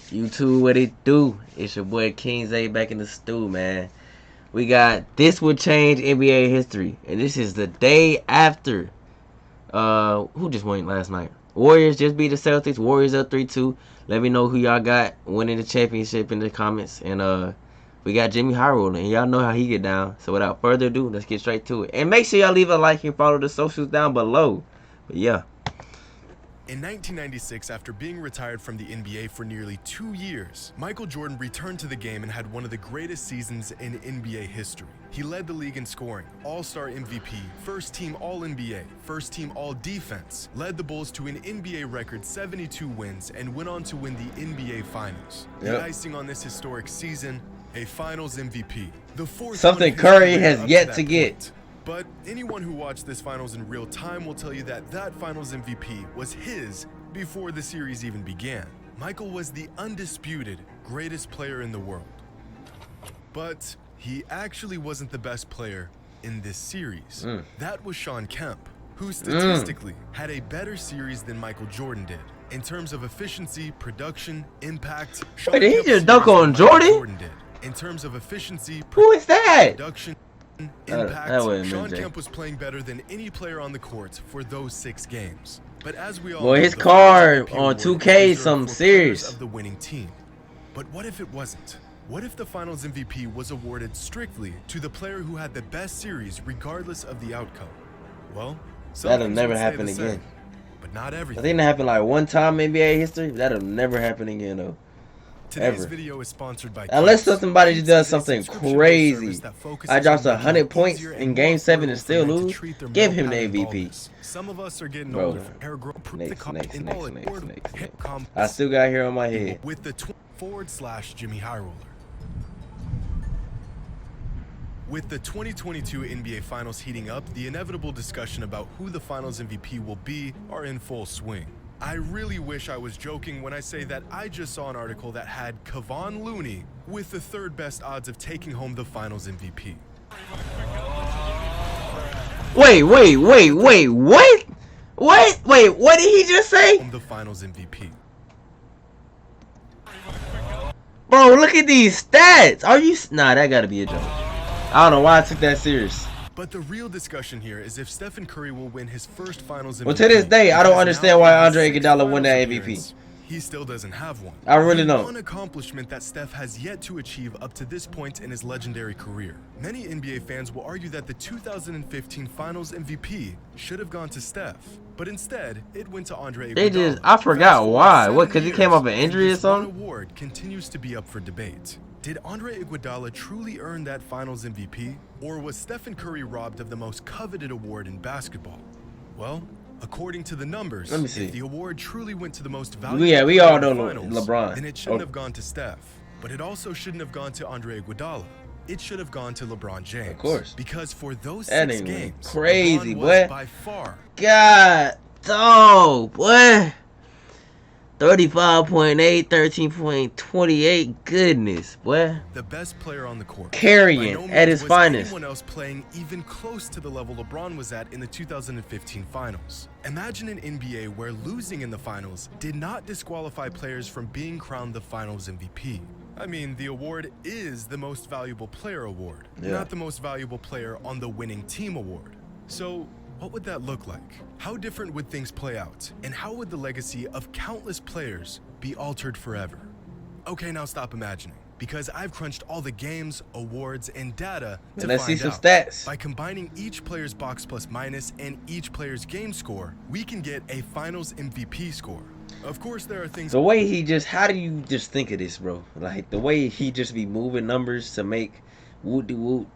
YouTube, what it do? It's your boy King Zay back in the stew, man. We got This Will Change NBA History, and this is the day after. Who just won last night? Warriors just beat the Celtics. Warriors up 3-2. Let me know who y'all got winning the championship in the comments. And we got Jimmy High Roller, and y'all know how he get down. So without further ado, let's get straight to it. And make sure y'all leave a like and follow the socials down below. But yeah. In 1996, after being retired from the NBA for nearly 2 years, Michael Jordan returned to the game and had one of the greatest seasons in NBA history. He led the league in scoring, All-Star MVP, First Team All-NBA, First Team All-Defense, led the Bulls to an NBA record 72 wins, and went on to win the NBA Finals. The icing on this historic season, a Finals MVP. The fourth Something Curry has yet to get. But anyone who watched this finals in real time will tell you that that finals MVP was his before the series even began. Michael was the undisputed greatest player in the world. But he actually wasn't the best player in this series. That was Shawn Kemp, who statistically had a better series than Michael Jordan did. In terms of efficiency, production, impact, Wait, did he just dunk on Jordan? Did. In terms of efficiency, who is that? Production, impact, Shawn Kemp was playing better than any player on the court for those 6 games. But as we all know, his card on 2K is something serious. Of the winning team. But what if it wasn't? What if the Finals MVP was awarded strictly to the player who had the best series regardless of the outcome? Well, that'll never happen again. But not everything. I think that happened like one time in NBA history. That'll never happen again though. Today's video is sponsored by unless somebody just does something crazy. I dropped 100 points in Game 7 and still lose. Give him the MVP. Some of us are getting older. Next. I still got hair on my head. With the /Jimmy High Roller. With the 2022 NBA Finals heating up, the inevitable discussion about who the Finals MVP will be are in full swing. I really wish I was joking when I say that I just saw an article that had Kevon Looney with the 3rd best odds of taking home the Finals MVP. Wait, what? What did he just say? The Finals MVP. Bro, look at these stats. Are you? Nah, that gotta be a joke. I don't know why I took that serious. But the real discussion here is if Stephen Curry will win his first Finals MVP. Well, to this day, I don't understand why Andre Iguodala won that MVP. He still doesn't have one. I really don't. One accomplishment that Steph has yet to achieve up to this point in his legendary career. Many NBA fans will argue that the 2015 Finals MVP should have gone to Steph, but instead it went to Andre Iguodala. I forgot why. What? Because he came off an injury or something? The award continues to be up for debate. Did Andre Iguodala truly earn that Finals MVP, or was Stephen Curry robbed of the most coveted award in basketball? Well, according to the numbers, let me see. If the award truly went to the most valuable we all know finals, LeBron. Then it shouldn't have gone to Steph, but it also shouldn't have gone to Andre Iguodala. It should have gone to LeBron James. Of course. Because for those that 6 games, crazy, LeBron boy. was by far. God, dog, boy. 35.8, 13.28. Goodness, boy. The best player on the court. Carrying at his finest. Anyone else playing even close to the level LeBron was at in the 2015 Finals. Imagine an NBA where losing in the Finals did not disqualify players from being crowned the Finals MVP. I mean, the award is the Most Valuable Player award, not the Most Valuable Player on the Winning Team award. So, what would that look like? How different would things play out? And how would the legacy of countless players be altered forever? Okay, now stop imagining, because I've crunched all the games, awards, and data to let's see find some out. stats. By combining each player's box plus minus and each player's game score, we can get a Finals MVP score. Of course, there are things. The way he just, how do you just think of this, bro? Like the way he just be moving numbers to make woot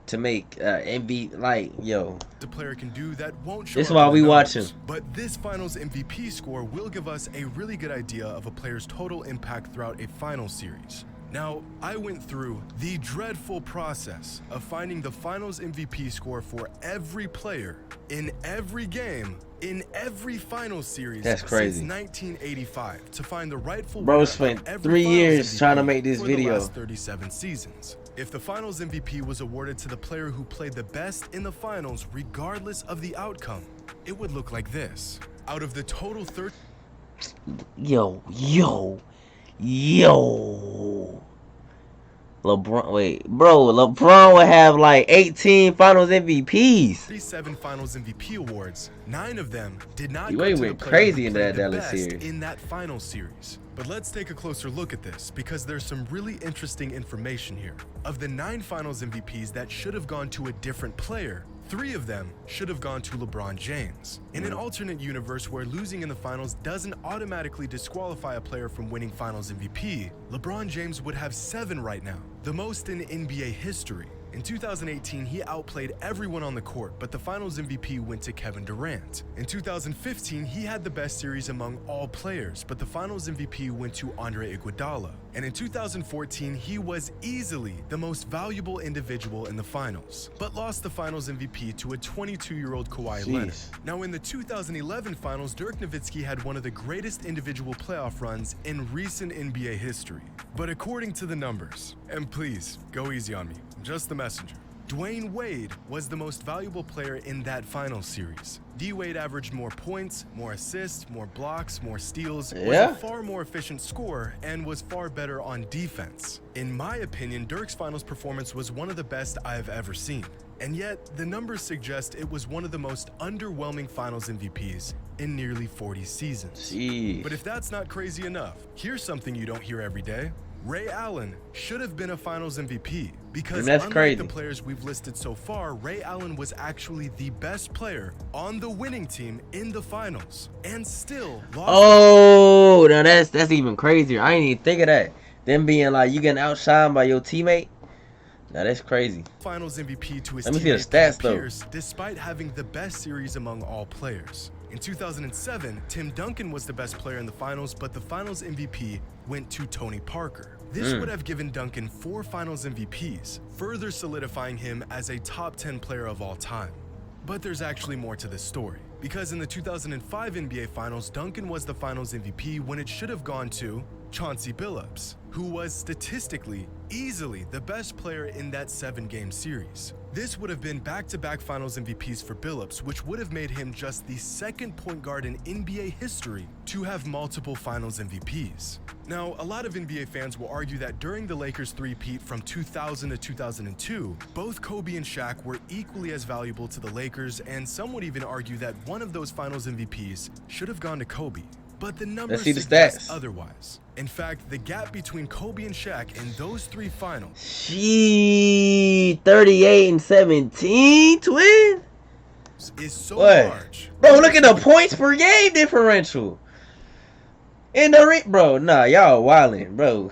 to make MV, like, yo, the player can do that won't show. This is why we watch him. But this Finals MVP score will give us a really good idea of a player's total impact throughout a Finals series. Now, I went through the dreadful process of finding the Finals MVP score for every player in every game in every Finals series. That's crazy. Since 1985 to find the rightful. Bro spent 3 years trying to make this video. The last 37 seasons. If the Finals MVP was awarded to the player who played the best in the Finals, regardless of the outcome, it would look like this. Out of the total 30. Yo, Yo. LeBron, wait, bro, LeBron would have like 18 Finals MVPs. 37 Finals MVP awards, 9 of them did not go D-Wade to the went player crazy who in played that the Dallas best series. in that Finals series. But let's take a closer look at this because there's some really interesting information here. Of the 9 Finals MVPs that should have gone to a different player, 3 of them should have gone to LeBron James. In an alternate universe where losing in the finals doesn't automatically disqualify a player from winning Finals MVP, LeBron James would have 7 right now, the most in NBA history. In 2018, he outplayed everyone on the court, but the Finals MVP went to Kevin Durant. In 2015, he had the best series among all players, but the Finals MVP went to Andre Iguodala. And in 2014, he was easily the most valuable individual in the finals, but lost the Finals MVP to a 22-year-old Kawhi Leonard. Now, in the 2011 finals, Dirk Nowitzki had one of the greatest individual playoff runs in recent NBA history. But according to the numbers, and please, go easy on me, I'm just the messenger, Dwayne Wade was the most valuable player in that finals series. D-Wade averaged more points, more assists, more blocks, more steals, was a far more efficient scorer, and was far better on defense. In my opinion, Dirk's finals performance was one of the best I have ever seen. And yet, the numbers suggest it was one of the most underwhelming finals MVPs in nearly 40 seasons. Jeez. But if that's not crazy enough, here's something you don't hear every day. Ray Allen should have been a Finals MVP because unlike the players we've listed so far, Ray Allen was actually the best player on the winning team in the finals and still lost. Oh, now that's even crazier. I ain't even think of that. Them being like you getting outshined by your teammate. Now that's crazy. Finals MVP to his Let me see the stats though. Despite having the best series among all players. In 2007, Tim Duncan was the best player in the finals, but the finals MVP went to Tony Parker. This would have given Duncan 4 finals MVPs, further solidifying him as a top 10 player of all time. But there's actually more to this story, because in the 2005 NBA Finals, Duncan was the finals MVP when it should have gone to Chauncey Billups, who was statistically easily the best player in that 7-game series. This would have been back-to-back finals MVPs for Billups, which would have made him just the second point guard in NBA history to have multiple finals MVPs. Now, a lot of NBA fans will argue that during the Lakers three-peat from 2000 to 2002, both Kobe and Shaq were equally as valuable to the Lakers, and some would even argue that one of those finals MVPs should have gone to Kobe. But the numbers suggest otherwise. In fact, the gap between Kobe and Shaq in those 3 finals, 38 and 17, twin, is so large. Bro, look at the points per game differential. In the bro, nah, y'all wildin', bro.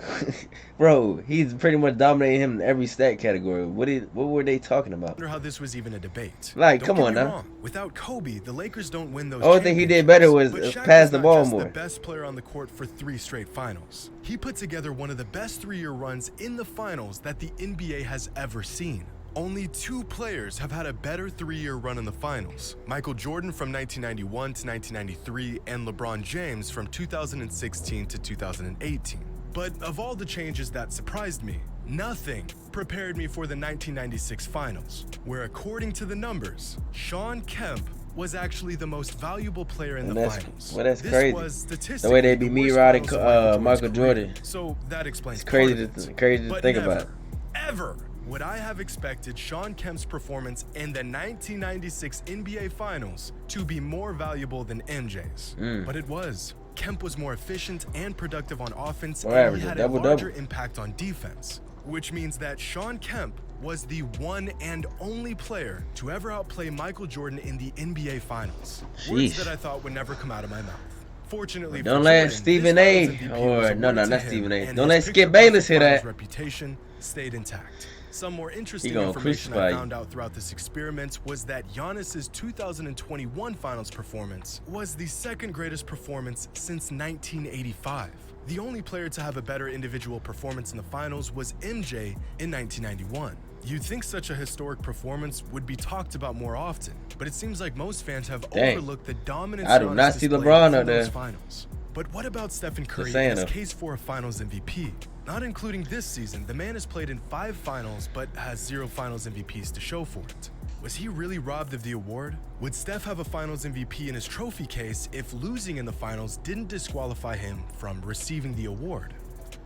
Bro, he's pretty much dominating him in every stat category. What were they talking about? I wonder how this was even a debate. Like, come on now. Without Kobe, the Lakers don't win those. Only thing he did better was pass the ball more. The best player on the court for 3 straight finals. He put together one of the best 3-year runs in the finals that the NBA has ever seen. Only 2 players have had a better 3-year run in the finals. Michael Jordan from 1991 to 1993 and LeBron James from 2016 to 2018. But of all the changes that surprised me, nothing prepared me for the 1996 finals, where according to the numbers, Shawn Kemp was actually the most valuable player in the finals. Well, that's crazy. Was statistically the way they beat me, Rod, and Michael Jordan. So that explains. It's crazy to think about. Ever would I have expected Shawn Kemp's performance in the 1996 NBA Finals to be more valuable than MJ's? But it was. Kemp was more efficient and productive on offense, and he had a larger impact on defense, which means that Shawn Kemp was the one and only player to ever outplay Michael Jordan in the NBA Finals. Words that I thought would never come out of my mouth. Fortunately, don't let Stephen A. or not Stephen A. Don't let Skip Bayless hear that. Reputation stayed intact. Some more interesting information I found out throughout this experiment was that Giannis's 2021 finals performance was the second greatest performance since 1985. The only player to have a better individual performance in the finals was MJ in 1991. You'd think such a historic performance would be talked about more often, but it seems like most fans have overlooked the dominance I do not see LeBron out there. Finals. But what about Stephen Curry and his case for a finals MVP? Not including this season, the man has played in 5 finals but has 0 finals MVPs to show for it. Was he really robbed of the award? Would Steph have a finals MVP in his trophy case if losing in the finals didn't disqualify him from receiving the award?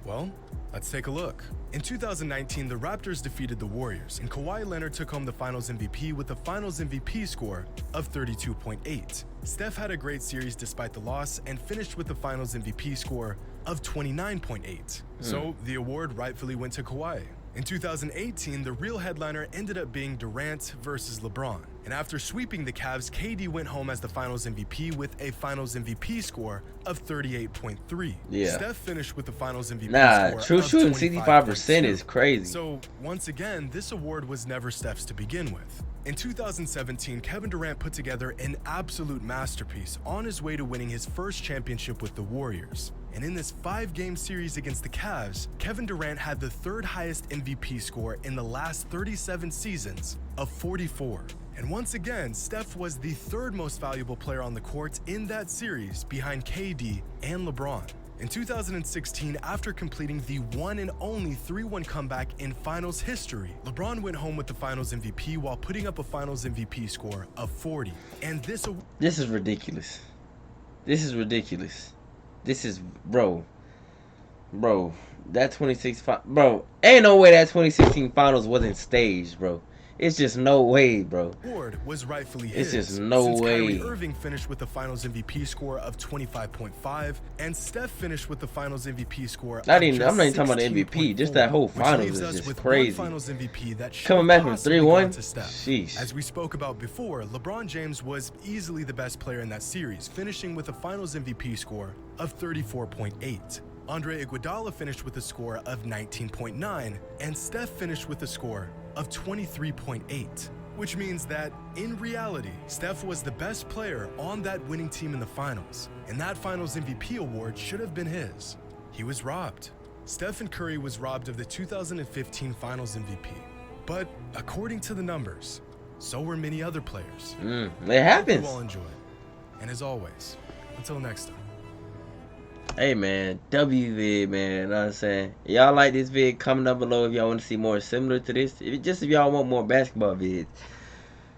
Well, let's take a look. In 2019, the Raptors defeated the Warriors, and Kawhi Leonard took home the Finals MVP with a Finals MVP score of 32.8. Steph had a great series despite the loss and finished with the Finals MVP score of 29.8. So the award rightfully went to Kawhi. In 2018, the real headliner ended up being Durant versus LeBron. And after sweeping the Cavs, KD went home as the Finals MVP with a Finals MVP score of 38.3. Yeah. Steph finished with the Finals MVP score true of shooting 65% 25.2. is crazy. So, once again, this award was never Steph's to begin with. In 2017, Kevin Durant put together an absolute masterpiece on his way to winning his first championship with the Warriors. And in this 5-game series against the Cavs, Kevin Durant had the third highest MVP score in the last 37 seasons of 44. And once again, Steph was the third most valuable player on the court in that series behind KD and LeBron. In 2016, after completing the one and only 3-1 comeback in Finals history, LeBron went home with the Finals MVP while putting up a Finals MVP score of 40. And this is ridiculous. This is ridiculous. This is, bro, that 26, bro, ain't no way that 2016 Finals wasn't staged, bro. It's just no way, bro. Award was rightfully his. It's just no since way. Kyrie Irving finished with the Finals MVP score of 25.5, and Steph finished with the Finals MVP score. I'm not even talking about the MVP. Just that whole Finals is just crazy. Finals MVP that coming back from 3-1. Sheesh. As we spoke about before, LeBron James was easily the best player in that series, finishing with a Finals MVP score of 34.8. Andre Iguodala finished with a score of 19.9, and Steph finished with a score of 23.8, which means that, in reality, Steph was the best player on that winning team in the finals, and that Finals MVP award should have been his. He was robbed. Stephen Curry was robbed of the 2015 Finals MVP, but according to the numbers, so were many other players. It happens. Hope you all enjoy. And as always, until next time. Hey man, WVid, man, you know what I'm saying? Y'all like this vid, comment down below if y'all want to see more similar to this. If y'all want more basketball vids.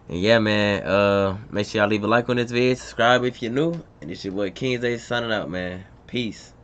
And yeah, man, make sure y'all leave a like on this vid, subscribe if you're new. And it's your boy King Zay signing out, man. Peace.